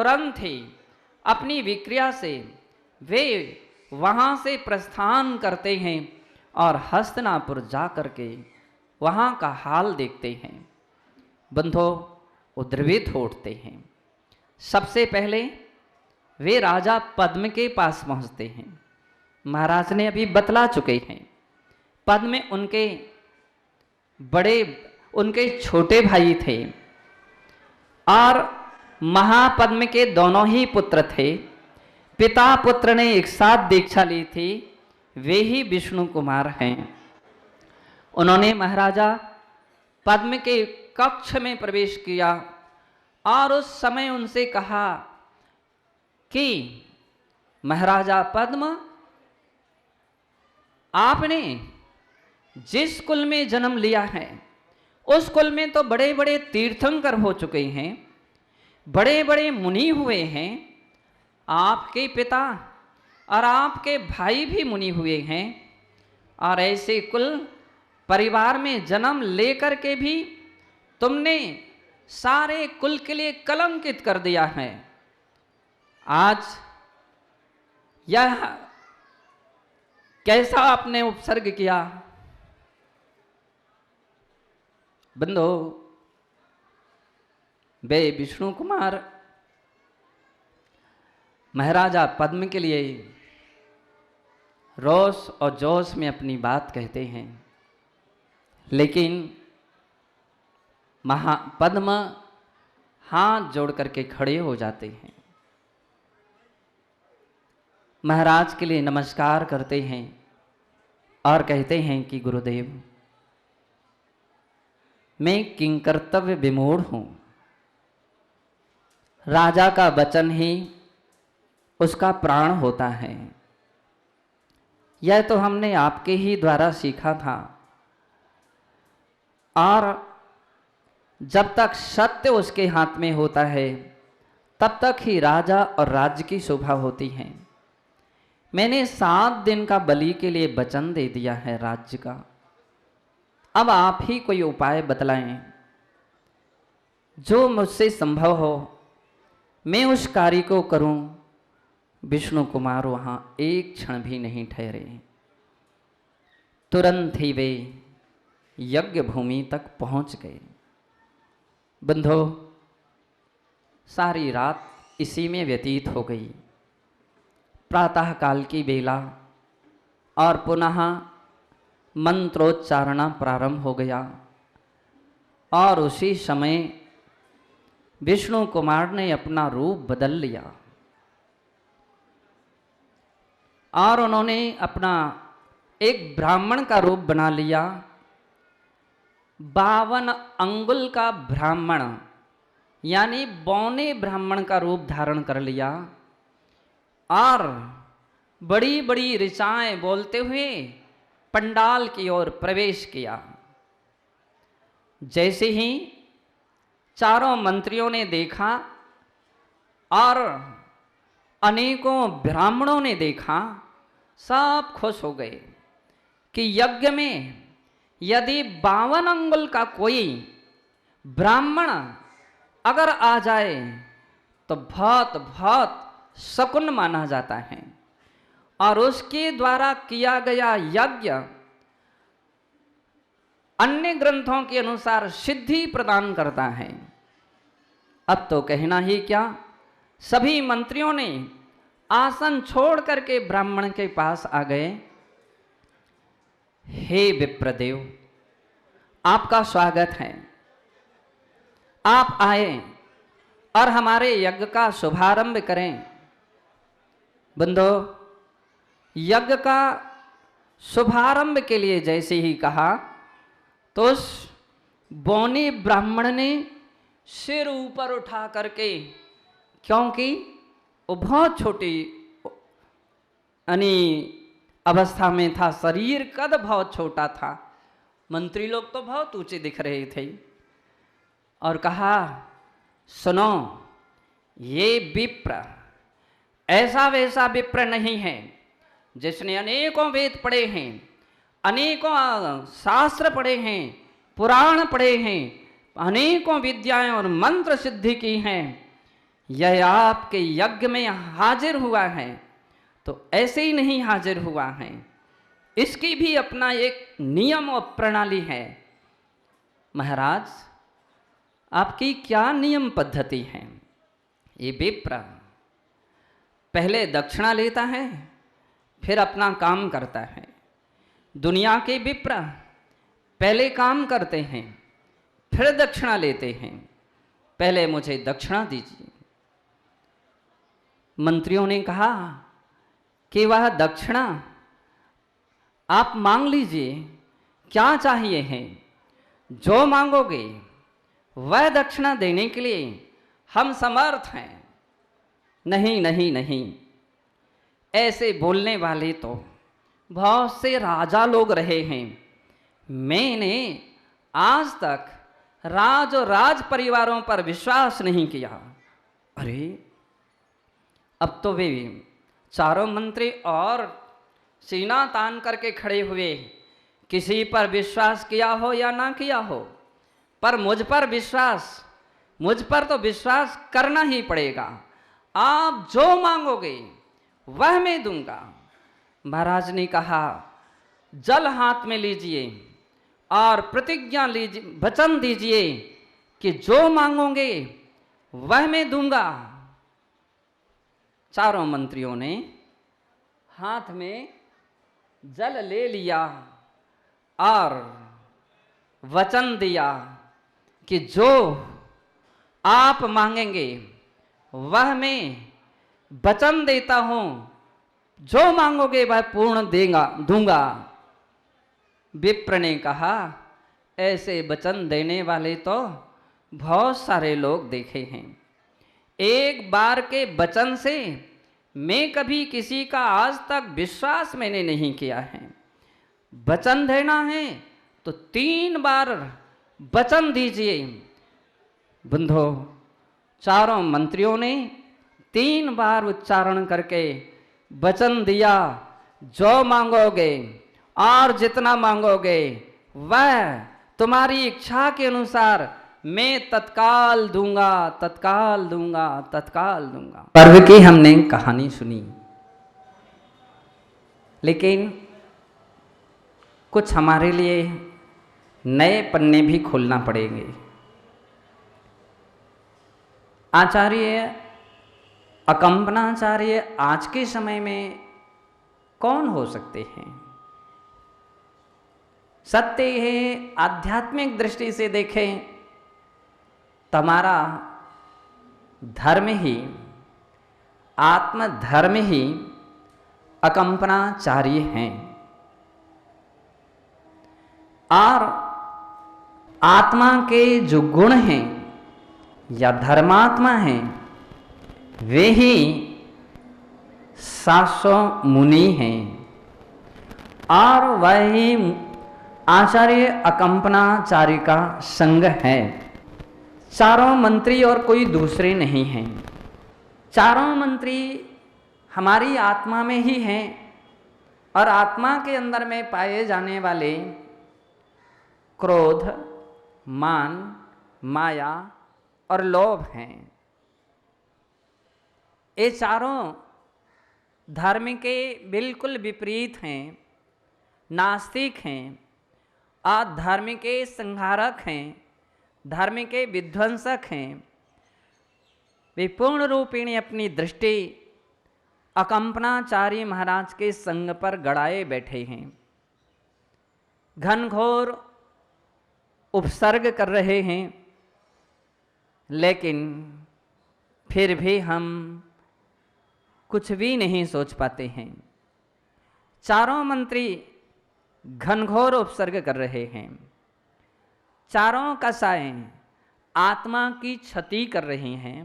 तुरंत ही अपनी विक्रिया से वे वहाँ से प्रस्थान करते हैं और हस्तिनापुर जा करके वहाँ का हाल देखते हैं। बंधो उद्रवित उठते हैं। सबसे पहले वे राजा पद्म के पास पहुँचते हैं। महाराज ने अभी बतला चुके हैं, पद्म उनके छोटे भाई थे और महापद्म के दोनों ही पुत्र थे। पिता पुत्र ने एक साथ दीक्षा ली थी, वे ही विष्णु कुमार हैं। उन्होंने महाराजा पद्म के कक्ष में प्रवेश किया और उस समय उनसे कहा कि महाराजा पद्म, आपने जिस कुल में जन्म लिया है उस कुल में तो बड़े बड़े तीर्थंकर हो चुके हैं, बड़े बड़े मुनि हुए हैं। आपके पिता और आपके भाई भी मुनि हुए हैं और ऐसे कुल परिवार में जन्म लेकर के भी तुमने सारे कुल के लिए कलंकित कर दिया है। आज यह कैसा आपने उपसर्ग किया? बंधो, वे विष्णु कुमार महाराजा पद्म के लिए रोष और जोश में अपनी बात कहते हैं, लेकिन पद्म हाथ जोड़ करके खड़े हो जाते हैं, महाराज के लिए नमस्कार करते हैं और कहते हैं कि गुरुदेव, मैं किंकर्तव्य विमूढ़ हूं। राजा का वचन ही उसका प्राण होता है। यह तो हमने आपके ही द्वारा सीखा था और जब तक सत्य उसके हाथ में होता है तब तक ही राजा और राज्य की शोभा होती है। मैंने 7 दिन का बलि के लिए वचन दे दिया है राज्य का। अब आप ही कोई उपाय बतलाएं, जो मुझसे संभव हो मैं उस कार्य को करूं। विष्णु कुमार वहां एक क्षण भी नहीं ठहरे। तुरंत ही वे यज्ञ भूमि तक पहुंच गए। बंधो, सारी रात इसी में व्यतीत हो गई। प्रातः काल की बेला और पुनः मंत्रोच्चारण प्रारंभ हो गया और उसी समय विष्णु कुमार ने अपना रूप बदल लिया और उन्होंने अपना एक ब्राह्मण का रूप बना लिया। 52 अंगुल का ब्राह्मण यानी बौने ब्राह्मण का रूप धारण कर लिया और बड़ी बड़ी ऋचाएं बोलते हुए पंडाल की ओर प्रवेश किया। जैसे ही चारों मंत्रियों ने देखा और अनेकों ब्राह्मणों ने देखा, सब खुश हो गए कि यज्ञ में यदि 52 अंगुल का कोई ब्राह्मण अगर आ जाए तो बहुत बहुत शकुन माना जाता है और उसके द्वारा किया गया यज्ञ अन्य ग्रंथों के अनुसार सिद्धि प्रदान करता है। अब तो कहना ही क्या, सभी मंत्रियों ने आसन छोड़ करके ब्राह्मण के पास आ गए। हे विप्रदेव, आपका स्वागत है। आप आए और हमारे यज्ञ का शुभारंभ करें। बंधो, यज्ञ का शुभारंभ के लिए जैसे ही कहा तो उस बौने ब्राह्मण ने सिर ऊपर उठा करके, क्योंकि वो बहुत छोटी अवस्था में था, शरीर कद बहुत छोटा था, मंत्री लोग तो बहुत ऊंचे दिख रहे थे, और कहा, सुनो, ये विप्र ऐसा वैसा विप्र नहीं है जिसने अनेकों वेद पढ़े हैं, अनेकों शास्त्र पढ़े हैं, पुराण पढ़े हैं, अनेकों विद्याएं और मंत्र सिद्धि की हैं। यह आपके यज्ञ में हाजिर हुआ है तो ऐसे ही नहीं हाजिर हुआ है, इसकी भी अपना एक नियम और प्रणाली है। महाराज, आपकी क्या नियम पद्धति है? ये विप्र पहले दक्षिणा लेता है, फिर अपना काम करता है। दुनिया के विप्र पहले काम करते हैं, फिर दक्षिणा लेते हैं। पहले मुझे दक्षिणा दीजिए। मंत्रियों ने कहा कि वह दक्षिणा आप मांग लीजिए, क्या चाहिए है, जो मांगोगे वह दक्षिणा देने के लिए हम समर्थ हैं। नहीं नहीं नहीं, ऐसे बोलने वाले तो बहुत से राजा लोग रहे हैं। मैंने आज तक राज और राज परिवारों पर विश्वास नहीं किया। अरे, अब तो वे चारों मंत्री और सीना तान करके खड़े हुए, किसी पर विश्वास किया हो या ना किया हो, पर मुझ पर तो विश्वास करना ही पड़ेगा। आप जो मांगोगे वह मैं दूंगा। महाराज ने कहा, जल हाथ में लीजिए और प्रतिज्ञा लीजिए, वचन दीजिए कि जो मांगोगे वह मैं दूंगा। चारों मंत्रियों ने हाथ में जल ले लिया और वचन दिया कि जो आप मांगेंगे वह मैं वचन देता हूं, जो मांगोगे वह पूर्ण दूंगा। विप्र ने कहा, ऐसे वचन देने वाले तो बहुत सारे लोग देखे हैं। एक बार के वचन से मैं कभी किसी का आज तक विश्वास मैंने नहीं किया है। वचन देना है तो 3 बार वचन दीजिए। बंधो, चारों मंत्रियों ने 3 बार उच्चारण करके वचन दिया, जो मांगोगे और जितना मांगोगे वह तुम्हारी इच्छा के अनुसार मैं तत्काल दूंगा, तत्काल दूंगा, तत्काल दूंगा। पर्व की हमने कहानी सुनी, लेकिन कुछ हमारे लिए नए पन्ने भी खोलना पड़ेंगे। आचार्य अकंपनाचार्य आज के समय में कौन हो सकते हैं? सत्य है, आध्यात्मिक दृष्टि से देखें तो हमारा धर्म ही, आत्म धर्म ही अकंपनाचार्य हैं। और आत्मा के जो गुण हैं या धर्मात्मा हैं, वे ही 700 मुनि हैं और वही आचार्य अकंपनाचार्य का संग है। चारों मंत्री और कोई दूसरे नहीं हैं। चारों मंत्री हमारी आत्मा में ही हैं और आत्मा के अंदर में पाए जाने वाले क्रोध, मान, माया और लोभ हैं। ये चारों धर्म के बिल्कुल विपरीत हैं, नास्तिक हैं, अधर्म के संहारक हैं, धर्म के विध्वंसक हैं। वे पूर्ण रूपिणी अपनी दृष्टि अकंपनाचार्य महाराज के संग पर गड़ाए बैठे हैं। घनघोर उपसर्ग कर रहे हैं, लेकिन फिर भी हम कुछ भी नहीं सोच पाते हैं। चारों मंत्री घनघोर उपसर्ग कर रहे हैं। चारों कसाएं आत्मा की क्षति कर रही हैं।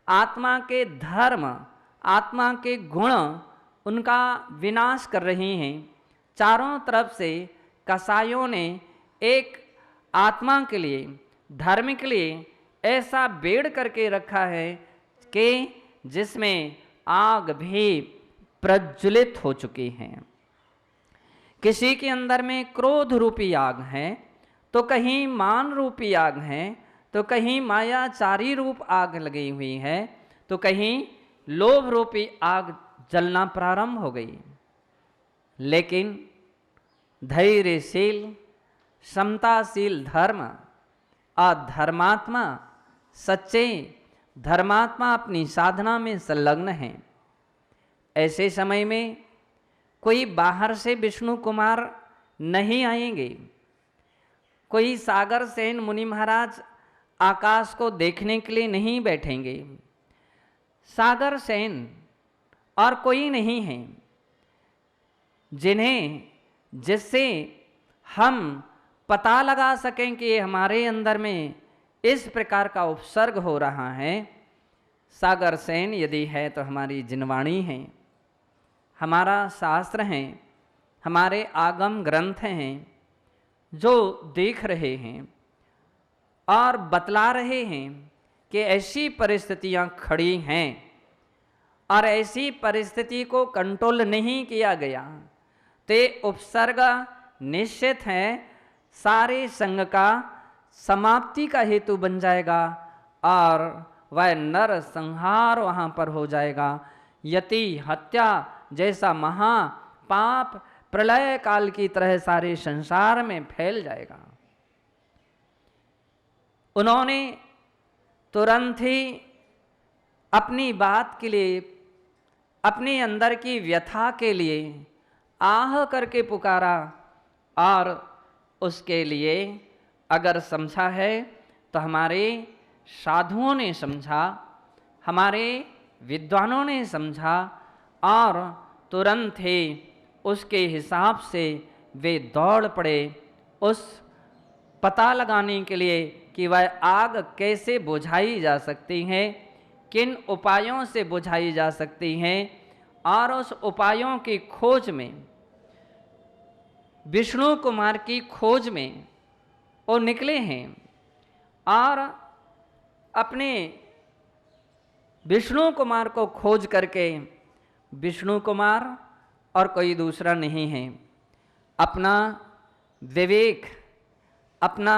आत्मा के धर्म, आत्मा के गुण, उनका विनाश कर रही हैं। चारों तरफ से कसायों ने एक आत्मा के लिए, धर्म के लिए ऐसा बेड़ करके रखा है कि जिसमें आग भी प्रज्वलित हो चुकी है। किसी के अंदर में क्रोध रूपी आग है, तो कहीं मान रूपी आग है, तो कहीं मायाचारी रूप आग लगी हुई है, तो कहीं लोभ रूपी आग जलना प्रारंभ हो गई। लेकिन धैर्यशील, समताशील धर्म और धर्मात्मा, सच्चे धर्मात्मा अपनी साधना में संलग्न हैं। ऐसे समय में कोई बाहर से विष्णु कुमार नहीं आएंगे। कोई सागर सेन मुनि महाराज आकाश को देखने के लिए नहीं बैठेंगे। सागर सेन और कोई नहीं है जिससे हम पता लगा सकें कि हमारे अंदर में इस प्रकार का उपसर्ग हो रहा है। सागर सेन यदि है तो हमारी जिनवाणी है, हमारा शास्त्र है, हमारे आगम ग्रंथ हैं जो देख रहे हैं और बतला रहे हैं कि ऐसी परिस्थितियां खड़ी हैं और ऐसी परिस्थिति को कंट्रोल नहीं किया गया तो उपसर्ग निश्चित है सारे संग का समाप्ति का हेतु बन जाएगा और वह नर संहार वहाँ पर हो जाएगा। यति हत्या जैसा महापाप प्रलय काल की तरह सारे संसार में फैल जाएगा। उन्होंने तुरंत ही अपनी बात के लिए, अपने अंदर की व्यथा के लिए आह करके पुकारा और उसके लिए अगर समझा है तो हमारे साधुओं ने समझा, हमारे विद्वानों ने समझा और तुरंत ही उसके हिसाब से वे दौड़ पड़े उस पता लगाने के लिए कि वह आग कैसे बुझाई जा सकती है, किन उपायों से बुझाई जा सकती है और उस उपायों की खोज में, विष्णु कुमार की खोज में वो निकले हैं और अपने विष्णु कुमार को खोज करके, विष्णु कुमार और कोई दूसरा नहीं है, अपना विवेक, अपना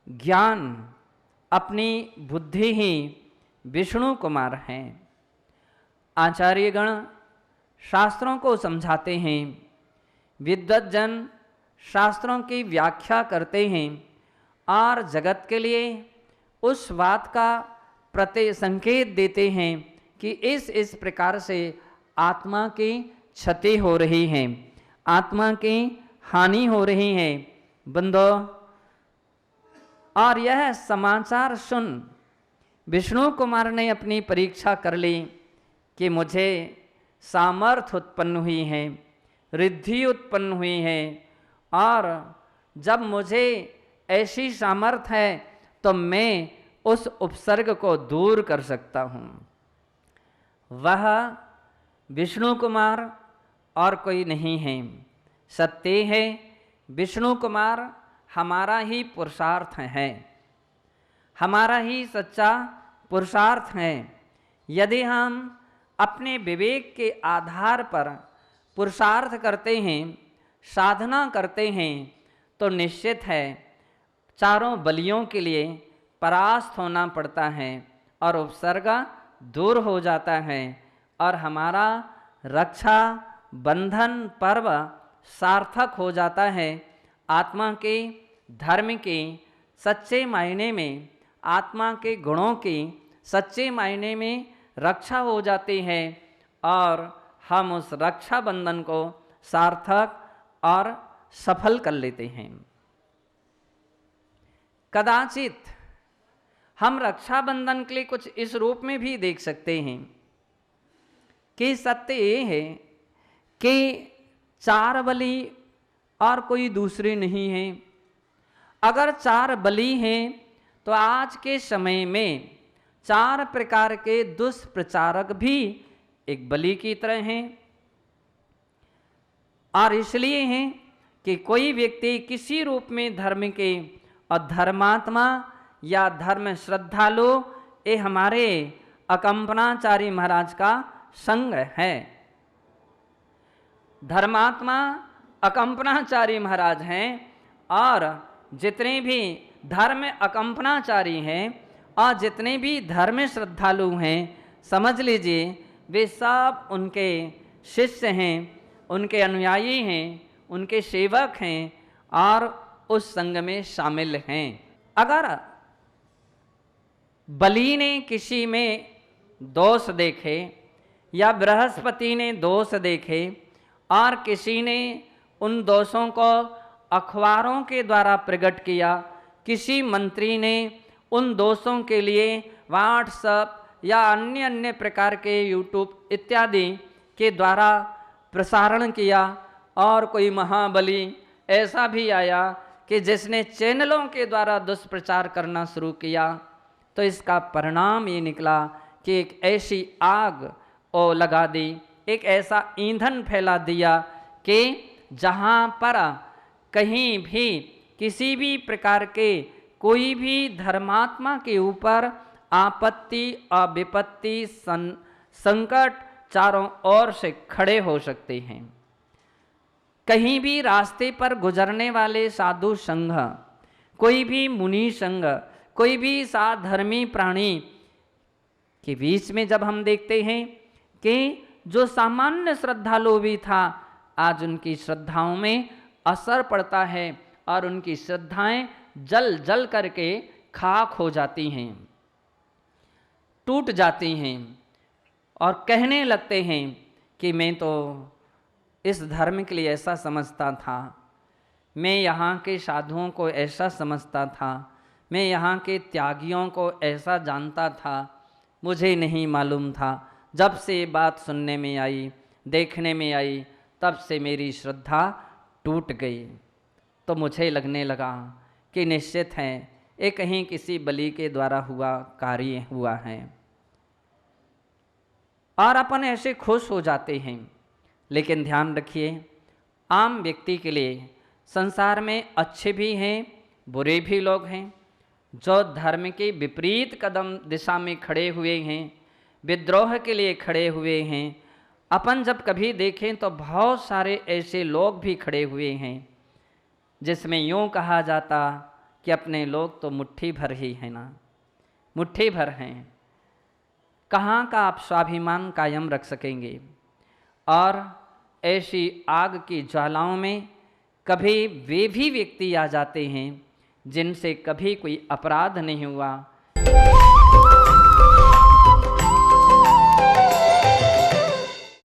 ज्ञान, अपनी बुद्धि ही विष्णु कुमार हैं। आचार्यगण शास्त्रों को समझाते हैं, विद्वज्जन शास्त्रों की व्याख्या करते हैं और जगत के लिए उस बात का प्रति संकेत देते हैं कि इस प्रकार से आत्मा की क्षति हो रही है, आत्मा की हानि हो रही है। बंदो, और यह समाचार सुन विष्णु कुमार ने अपनी परीक्षा कर ली कि मुझे सामर्थ्य उत्पन्न हुई है, रिद्धि उत्पन्न हुई है और जब मुझे ऐसी सामर्थ्य है तो मैं उस उपसर्ग को दूर कर सकता हूँ। वह विष्णु कुमार और कोई नहीं है। सत्य है विष्णु कुमार हमारा ही पुरुषार्थ है, हमारा ही सच्चा पुरुषार्थ है। यदि हम अपने विवेक के आधार पर पुरुषार्थ करते हैं, साधना करते हैं तो निश्चित है चारों बलियों के लिए परास्त होना पड़ता है और उपसर्ग दूर हो जाता है और हमारा रक्षा बंधन पर्व सार्थक हो जाता है। आत्मा के धर्म के सच्चे मायने में, आत्मा के गुणों की सच्चे मायने में रक्षा हो जाती है और हम उस रक्षा बंधन को सार्थक और सफल कर लेते हैं। कदाचित हम रक्षाबंधन के लिए कुछ इस रूप में भी देख सकते हैं कि सत्य ये है कि चार बलि और कोई दूसरे नहीं है। अगर चार बलि हैं तो आज के समय में चार प्रकार के दुष्प्रचारक भी एक बलि की तरह हैं और इसलिए हैं कि कोई व्यक्ति किसी रूप में धर्म के और धर्मात्मा या धर्म श्रद्धालु, ये हमारे अकंपनाचारी महाराज का संग है। धर्मात्मा अकंपनाचारी महाराज हैं और जितने भी धर्म अकंपनाचारी हैं और जितने भी धर्म श्रद्धालु हैं समझ लीजिए वे सब उनके शिष्य हैं, उनके अनुयायी हैं, उनके सेवक हैं और उस संघ में शामिल हैं। अगर बलि ने किसी में दोष देखे या बृहस्पति ने दोष देखे और किसी ने उन दोषों को अखबारों के द्वारा प्रकट किया, किसी मंत्री ने उन दोषों के लिए व्हाट्सएप या अन्य अन्य प्रकार के यूट्यूब इत्यादि के द्वारा प्रसारण किया, और कोई महाबली ऐसा भी आया कि जिसने चैनलों के द्वारा दुष्प्रचार करना शुरू किया, तो इसका परिणाम ये निकला कि एक ऐसी आग ओ लगा दी, एक ऐसा ईंधन फैला दिया कि जहाँ पर कहीं भी किसी भी प्रकार के कोई भी धर्मात्मा के ऊपर आपत्ति और विपत्ति संकट चारों ओर से खड़े हो सकते हैं। कहीं भी रास्ते पर गुजरने वाले साधु संघ, कोई भी मुनि संघ, कोई भी साधर्मी प्राणी के बीच में जब हम देखते हैं कि जो सामान्य श्रद्धालु भी था, आज उनकी श्रद्धाओं में असर पड़ता है और उनकी श्रद्धाएं जल जल करके खाक हो जाती हैं, टूट जाती हैं और कहने लगते हैं कि मैं तो इस धर्म के लिए ऐसा समझता था, मैं यहाँ के साधुओं को ऐसा समझता था, मैं यहाँ के त्यागियों को ऐसा जानता था, मुझे नहीं मालूम था। जब से ये बात सुनने में आई, देखने में आई, तब से मेरी श्रद्धा टूट गई। तो मुझे लगने लगा कि निश्चित है ये कहीं किसी बलि के द्वारा हुआ कार्य हुआ है, और अपन ऐसे खुश हो जाते हैं। लेकिन ध्यान रखिए, आम व्यक्ति के लिए संसार में अच्छे भी हैं, बुरे भी लोग हैं, जो धर्म के विपरीत कदम दिशा में खड़े हुए हैं, विद्रोह के लिए खड़े हुए हैं। अपन जब कभी देखें तो बहुत सारे ऐसे लोग भी खड़े हुए हैं जिसमें यूँ कहा जाता कि अपने लोग तो मुट्ठी भर ही है ना, मुट्ठी भर हैं, कहाँ का आप स्वाभिमान कायम रख सकेंगे। और ऐसी आग की ज्वालाओं में कभी वे भी व्यक्ति आ जाते हैं जिनसे कभी कोई अपराध नहीं हुआ,